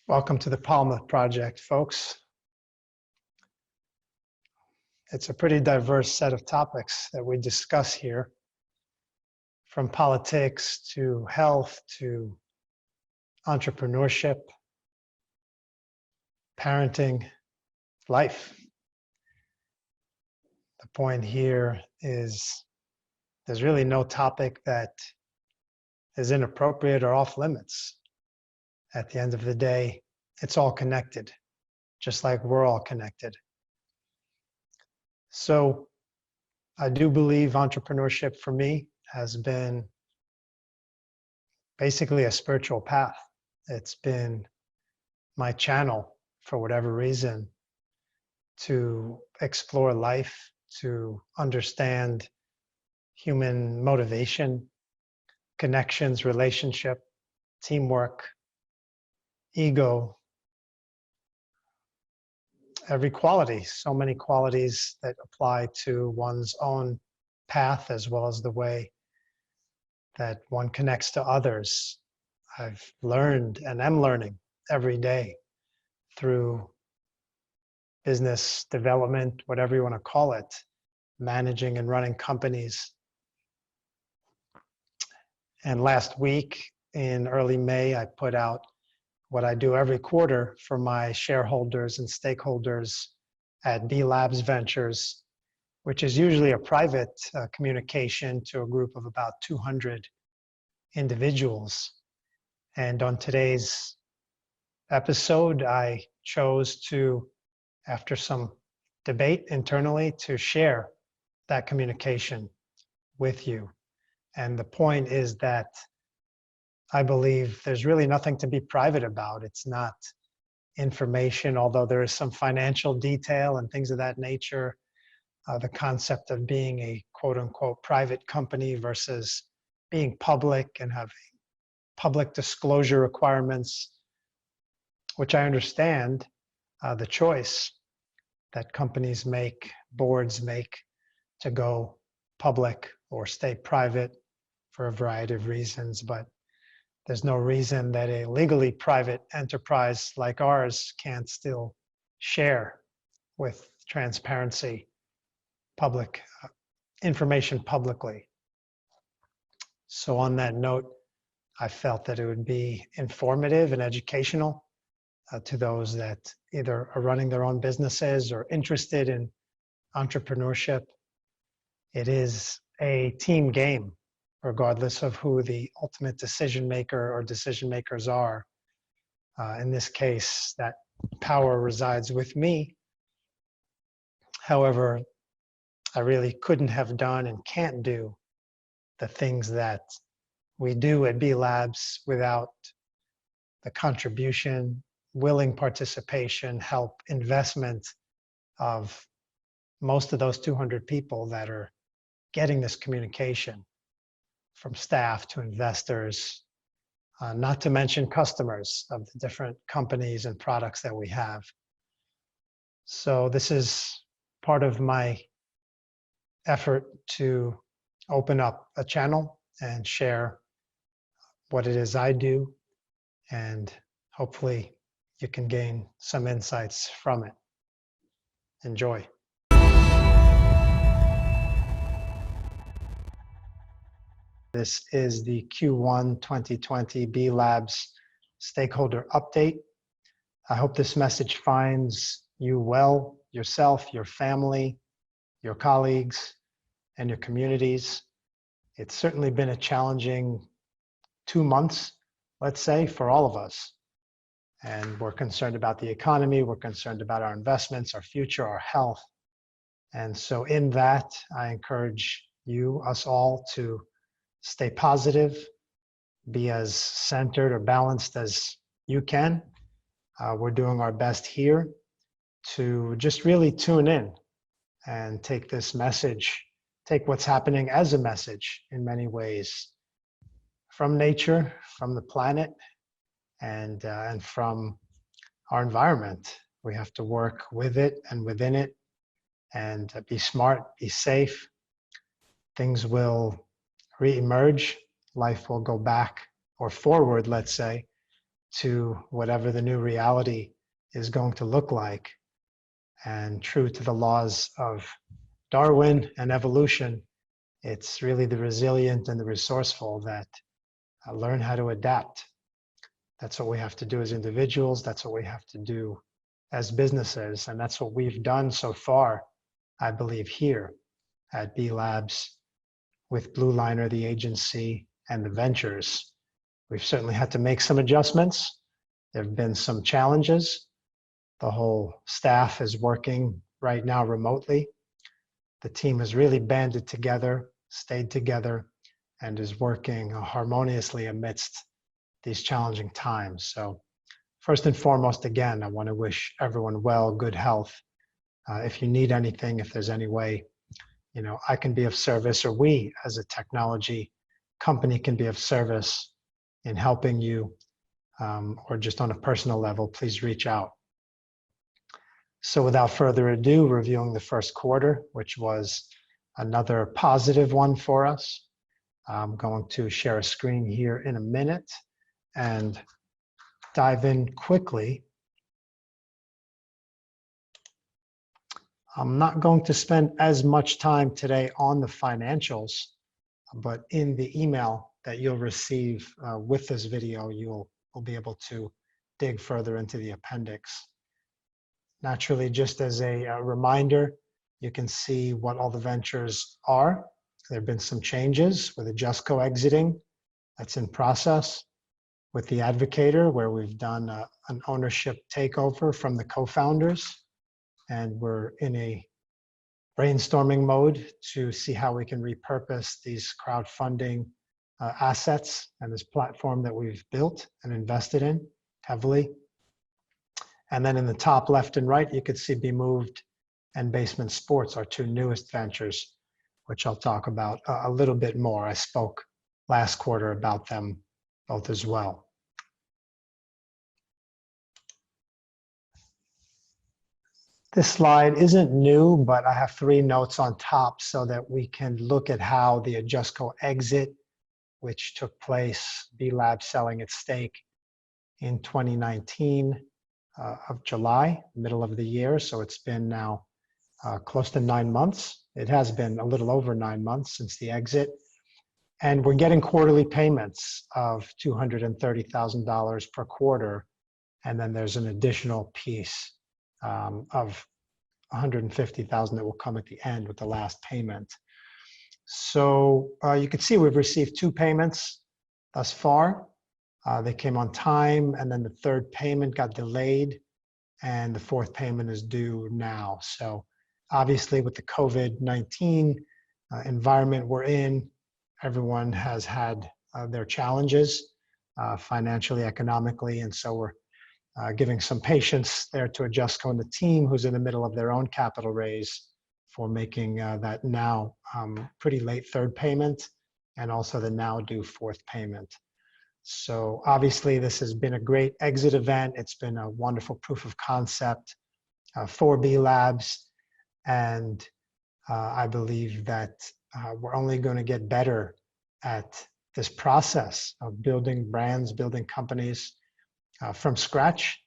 Welcome to the Polymath project, folks. It's a pretty diverse set of topics that we discuss here, from politics to health to entrepreneurship, parenting, life. The point here is there's really no topic that is inappropriate or off limits. At the end of the day, it's all connected, just like we're all connected. So I do believe entrepreneurship for me has been basically a spiritual path. It's been my channel, for whatever reason, to explore life, to understand human motivation, connections, relationship, teamwork, ego, every quality, so many qualities that apply to one's own path as well as the way that one connects to others. I've learned and am learning every day through business development, whatever you want to call it, managing and running companies. And last week in early May, I put out what I do every quarter for my shareholders and stakeholders at B.labs Ventures, which is usually a private communication to a group of about 200 individuals. And on today's episode, I chose to, after some debate internally, to share that communication with you. And the point is that I believe there's really nothing to be private about. It's not information, although there is some financial detail and things of that nature. The concept of being a quote unquote private company versus being public and having public disclosure requirements, which I understand the choice that companies make, boards make to go public or stay private for a variety of reasons. But there's no reason that a legally private enterprise like ours can't still share with transparency public information publicly. So on that note, I felt that it would be informative and educational to those that either are running their own businesses or interested in entrepreneurship. It is a team game, regardless of who the ultimate decision maker or decision makers are. In this case, that power resides with me. However, I really couldn't have done and can't do the things that we do at B.labs without the contribution, willing participation, help, investment of most of those 200 people that are getting this communication, from staff to investors, not to mention customers of the different companies and products that we have. So this is part of my effort to open up a channel and share what it is I do, and hopefully you can gain some insights from it. Enjoy. This is the Q1 2020 B.labs stakeholder update. I hope this message finds you well, yourself, your family, your colleagues, and your communities. It's certainly been a challenging 2 months, let's say, for all of us. And we're concerned about the economy, we're concerned about our investments, our future, our health. And so in that, I encourage you, us all, to stay positive, be as centered or balanced as you can. We're doing our best here to just really tune in and take this message, take what's happening as a message in many ways, from nature, from the planet, and from our environment. We have to work with it and within it, and be smart, be safe. Things will re-emerge. Life will go back or forward, let's say, to whatever the new reality is going to look like. And true to the laws of Darwin and evolution, it's really the resilient and the resourceful that learn how to adapt. That's what we have to do as individuals. That's what we have to do as businesses. And that's what we've done so far, I believe, here at B.labs with Blue Liner, the agency, and the ventures. We've certainly had to make some adjustments. There have been some challenges. The whole staff is working right now remotely. The team has really banded together, stayed together, and is working harmoniously amidst these challenging times. So first and foremost, again, I want to wish everyone well, good health. If you need anything, if there's any way, I can be of service, or we as a technology company can be of service in helping you, or just on a personal level, please reach out. So without further ado, reviewing the first quarter, which was another positive one for us. I'm going to share a screen here in a minute and dive in quickly. I'm not going to spend as much time today on the financials, but in the email that you'll receive with this video, you'll be able to dig further into the appendix. Naturally, just as a reminder, you can see what all the ventures are. There have been some changes with Adjustco exiting. That's in process. With the Advocator, where we've done an ownership takeover from the co-founders, and we're in a brainstorming mode to see how we can repurpose these crowdfunding assets and this platform that we've built and invested in heavily. And then in the top left and right, you could see Be Moved and Basement Sports, our two newest ventures, which I'll talk about a little bit more. I spoke last quarter about them both as well. This slide isn't new, but I have 3 notes on top so that we can look at how the Adjustco exit, which took place, B.labs selling its stake in 2019 of July, middle of the year. So it's been now close to 9 months. It has been a little over 9 months since the exit. And we're getting quarterly payments of $230,000 per quarter. And then there's an additional piece of $150,000 that will come at the end with the last payment. So you can see we've received 2 payments thus far. They came on time, and then the 3rd payment got delayed, and the 4th payment is due now. So obviously with the COVID-19 environment we're in, everyone has had their challenges financially, economically, and so we're giving some patience there to Adjustco and the team, who's in the middle of their own capital raise, for making that now pretty late 3rd payment, and also the now due 4th payment. So obviously this has been a great exit event. It's been a wonderful proof of concept for B.labs, and I believe that we're only going to get better at this process of building brands, building companies from scratch,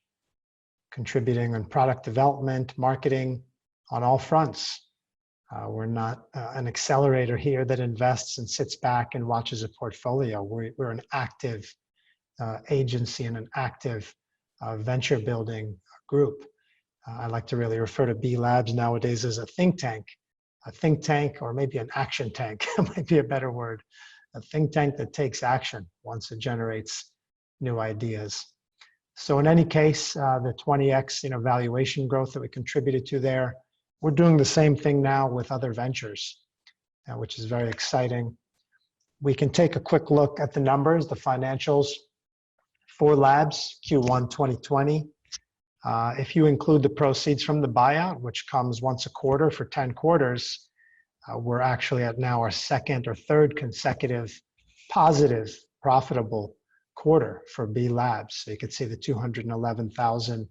contributing on product development, marketing, on all fronts. We're not an accelerator here that invests and sits back and watches a portfolio. We're an active agency and an active venture building group. I like to really refer to B.labs nowadays as a think tank, or maybe an action tank might be a better word. A think tank that takes action once it generates new ideas. So in any case, the 20x valuation growth that we contributed to there, we're doing the same thing now with other ventures, which is very exciting. We can take a quick look at the numbers, the financials for Labs Q1 2020. If you include the proceeds from the buyout, which comes once a quarter for 10 quarters, we're actually at now our 2nd or 3rd consecutive positive, profitable quarter for B.labs. So you can see the 211,000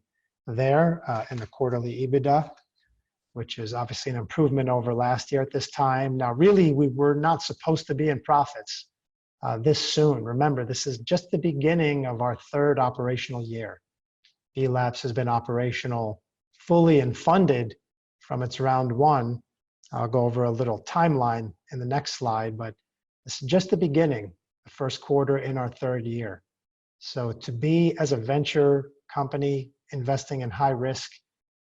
there in the quarterly EBITDA, which is obviously an improvement over last year at this time. Now, really, we were not supposed to be in profits this soon. Remember, this is just the beginning of our third operational year. B.labs has been operational fully and funded from its round one. I'll go over a little timeline in the next slide, but this is just the beginning, the first quarter in our third year. So to be as a venture company investing in high risk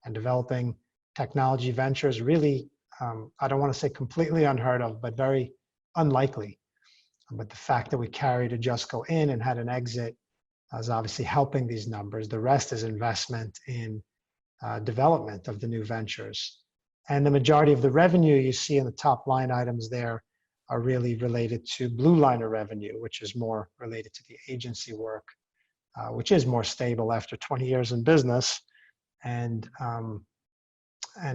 and developing technology ventures, really, I don't want to say completely unheard of, but very unlikely. But the fact that we carried Adjustco in and had an exit is obviously helping these numbers. The rest is investment in development of the new ventures. And the majority of the revenue you see in the top line items there are really related to blue liner revenue, which is more related to the agency work, which is more stable after 20 years in business. And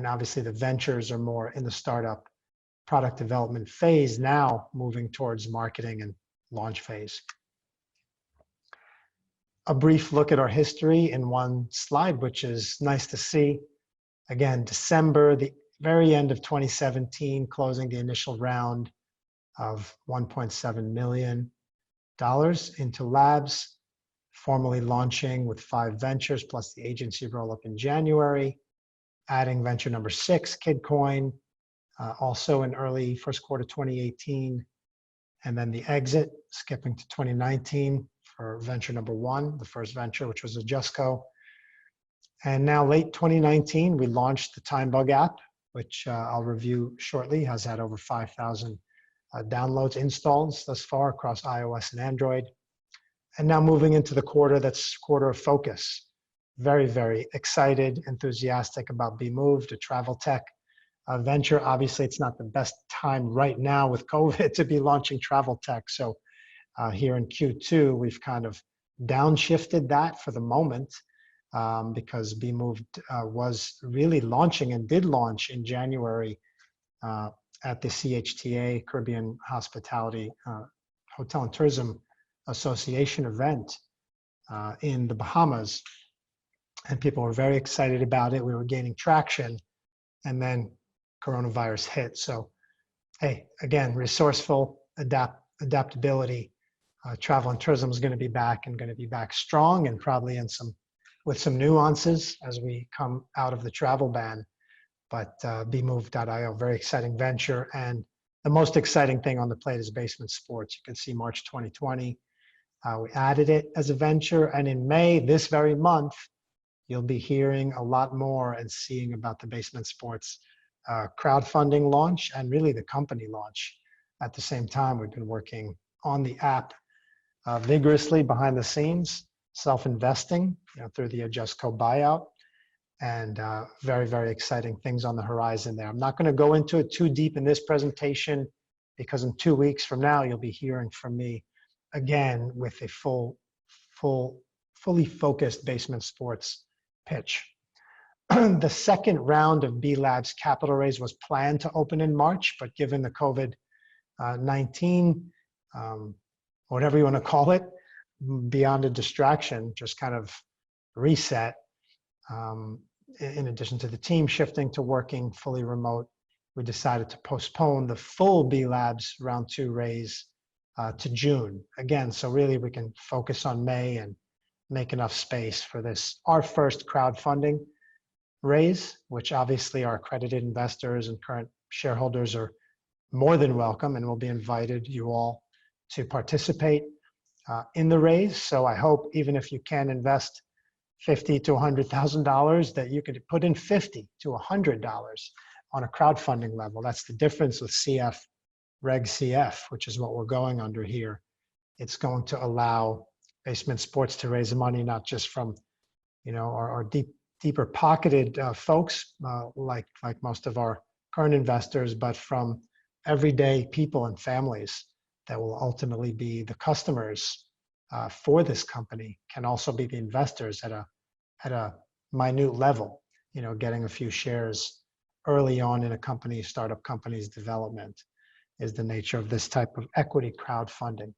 obviously the ventures are more in the startup product development phase now, moving towards marketing and launch phase. A brief look at our history in one slide, which is nice to see. Again, December, the very end of 2017, closing the initial round of $1.7 million into labs, formally launching with 5 ventures plus the agency roll-up in January, adding venture number 6, KidCoin, also in early first quarter 2018, and then the exit, skipping to 2019 for venture number 1, the first venture, which was Adjustco. And now late 2019, we launched the TimeBug app, which I'll review shortly, has had over 5,000 downloads, installs thus far across iOS and Android. And now moving into the quarter, that's quarter of focus. Very, very excited, enthusiastic about b.moved, a travel tech venture. Obviously, it's not the best time right now with COVID to be launching travel tech. So here in Q2, we've kind of downshifted that for the moment because b.moved was really launching and did launch in January at the CHTA, Caribbean Hospitality Hotel and Tourism Association event in the Bahamas. And people were very excited about it. We were gaining traction, and then coronavirus hit. So, hey, again, resourceful, adaptability. Travel and tourism is going to be back and going to be back strong, and probably with some nuances as we come out of the travel ban. But b.moved.io, very exciting venture. And the most exciting thing on the plate is Basement Sports. You can see March 2020. We added it as a venture. And in May, this very month, you'll be hearing a lot more and seeing about the Basement Sports crowdfunding launch and really the company launch. At the same time, we've been working on the app vigorously behind the scenes, self-investing through the Adjustco buyout, and very, very exciting things on the horizon there. I'm not going to go into it too deep in this presentation because in 2 weeks from now, you'll be hearing from me again with a fully focused Basement Sports pitch. The second round of b.labs capital raise was planned to open in March, but given the COVID-19, whatever you want to call it, beyond a distraction, just kind of reset. In addition to the team shifting to working fully remote, we decided to postpone the full b.labs round 2 raise to June. Again, so really we can focus on May and make enough space for this, our first crowdfunding raise, which obviously our accredited investors and current shareholders are more than welcome, and will be invited you all to participate in the raise. So I hope even if you can invest $50,000 to $100,000, that you could put in $50 to $100 on a crowdfunding level. That's the difference with CF, Reg CF, which is what we're going under here. It's going to allow Basement Sports to raise money, not just from our deeper pocketed folks like most of our current investors, but from everyday people and families that will ultimately be the customers for this company, can also be the investors at a minute level, getting a few shares early on in a company, startup company's development is the nature of this type of equity crowdfunding,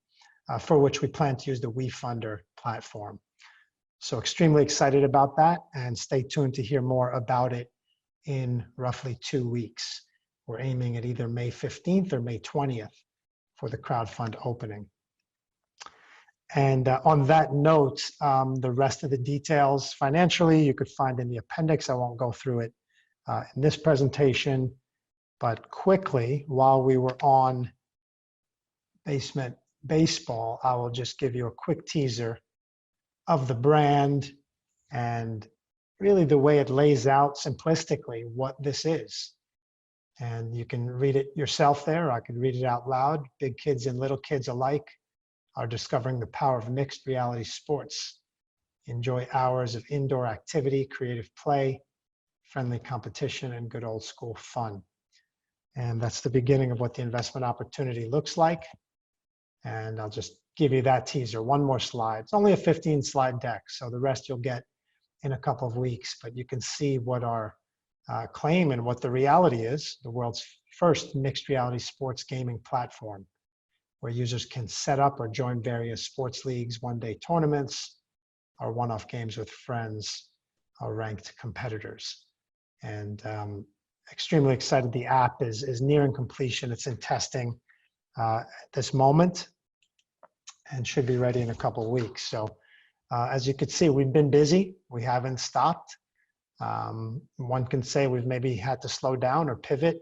for which we plan to use the WeFunder platform. So extremely excited about that, and stay tuned to hear more about it in roughly 2 weeks. We're aiming at either May 15th or May 20th for the crowdfund opening. And on that note, the rest of the details financially you could find in the appendix. I won't go through it in this presentation, but quickly, while we were on Basement Baseball, I will just give you a quick teaser of the brand and really the way it lays out simplistically what this is. And you can read it yourself there. I could read it out loud. Big kids and little kids alike are discovering the power of mixed reality sports. Enjoy hours of indoor activity, creative play, friendly competition, and good old school fun. And that's the beginning of what the investment opportunity looks like. And I'll just give you that teaser. One more slide. It's only a 15-slide deck, so the rest you'll get in a couple of weeks. But you can see what our claim and what the reality is: the world's first mixed reality sports gaming platform, where users can set up or join various sports leagues, one-day tournaments, or one-off games with friends or ranked competitors. And extremely excited. The app is nearing completion. It's in testing at this moment and should be ready in a couple of weeks. So as you could see, we've been busy. We haven't stopped. One can say we've maybe had to slow down or pivot,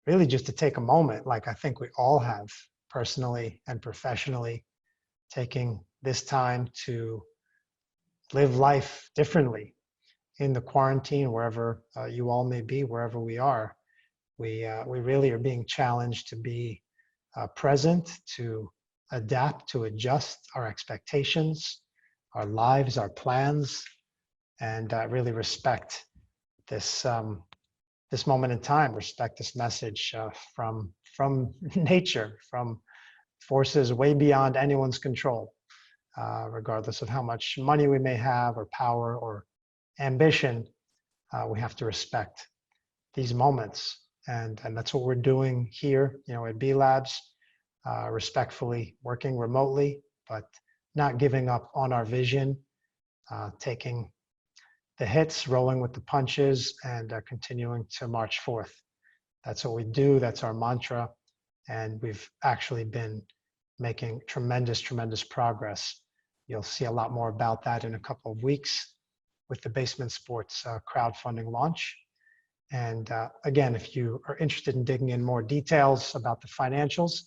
really just to take a moment, like I think we all have personally and professionally, taking this time to live life differently in the quarantine, wherever you all may be, wherever we are. We really are being challenged to be present, to adapt, to adjust our expectations, our lives, our plans, and really respect this this moment in time, respect this message from nature, from forces way beyond anyone's control, regardless of how much money we may have or power or ambition. We have to respect these moments, and that's what we're doing here, at b.labs, respectfully working remotely, but not giving up on our vision, taking the hits, rolling with the punches, and continuing to march forth. That's what we do. That's our mantra. And we've actually been making tremendous progress. You'll see a lot more about that in a couple of weeks with the Basement Sports crowdfunding launch. And again, if you are interested in digging in more details about the financials,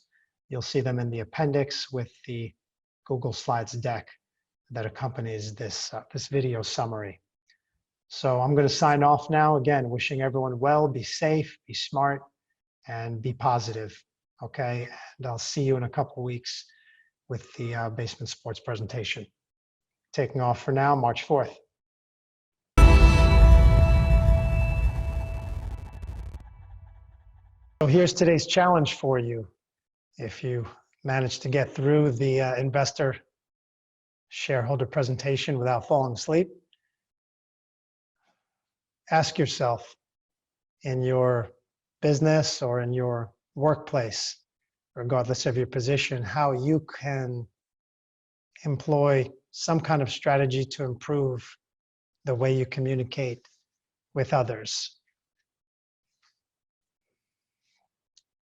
you'll see them in the appendix with the Google Slides deck that accompanies this video summary. So I'm going to sign off now. Again, wishing everyone well, be safe, be smart, and be positive. Okay, and I'll see you in a couple of weeks with the Basement Sports presentation. Taking off for now, March 4th. So here's today's challenge for you. If you manage to get through the investor shareholder presentation without falling asleep, ask yourself, in your business or in your workplace, regardless of your position, how you can employ some kind of strategy to improve the way you communicate with others.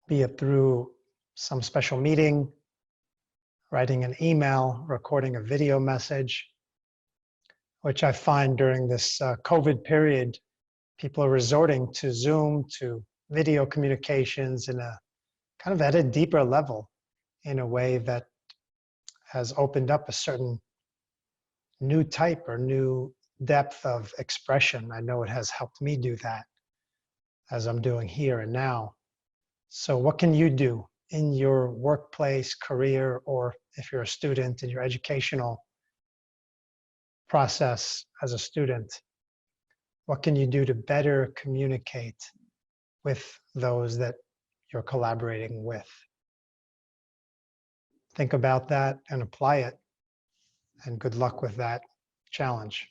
Be it through some special meeting, writing an email, recording a video message, which I find during this COVID period, people are resorting to Zoom, to video communications in a kind of at a deeper level, in a way that has opened up a certain new type or new depth of expression. I know it has helped me do that, as I'm doing here and now. So what can you do in your workplace, career, or if you're a student in your educational process as a student? What can you do to better communicate with those that you're collaborating with? Think about that and apply it, and good luck with that challenge.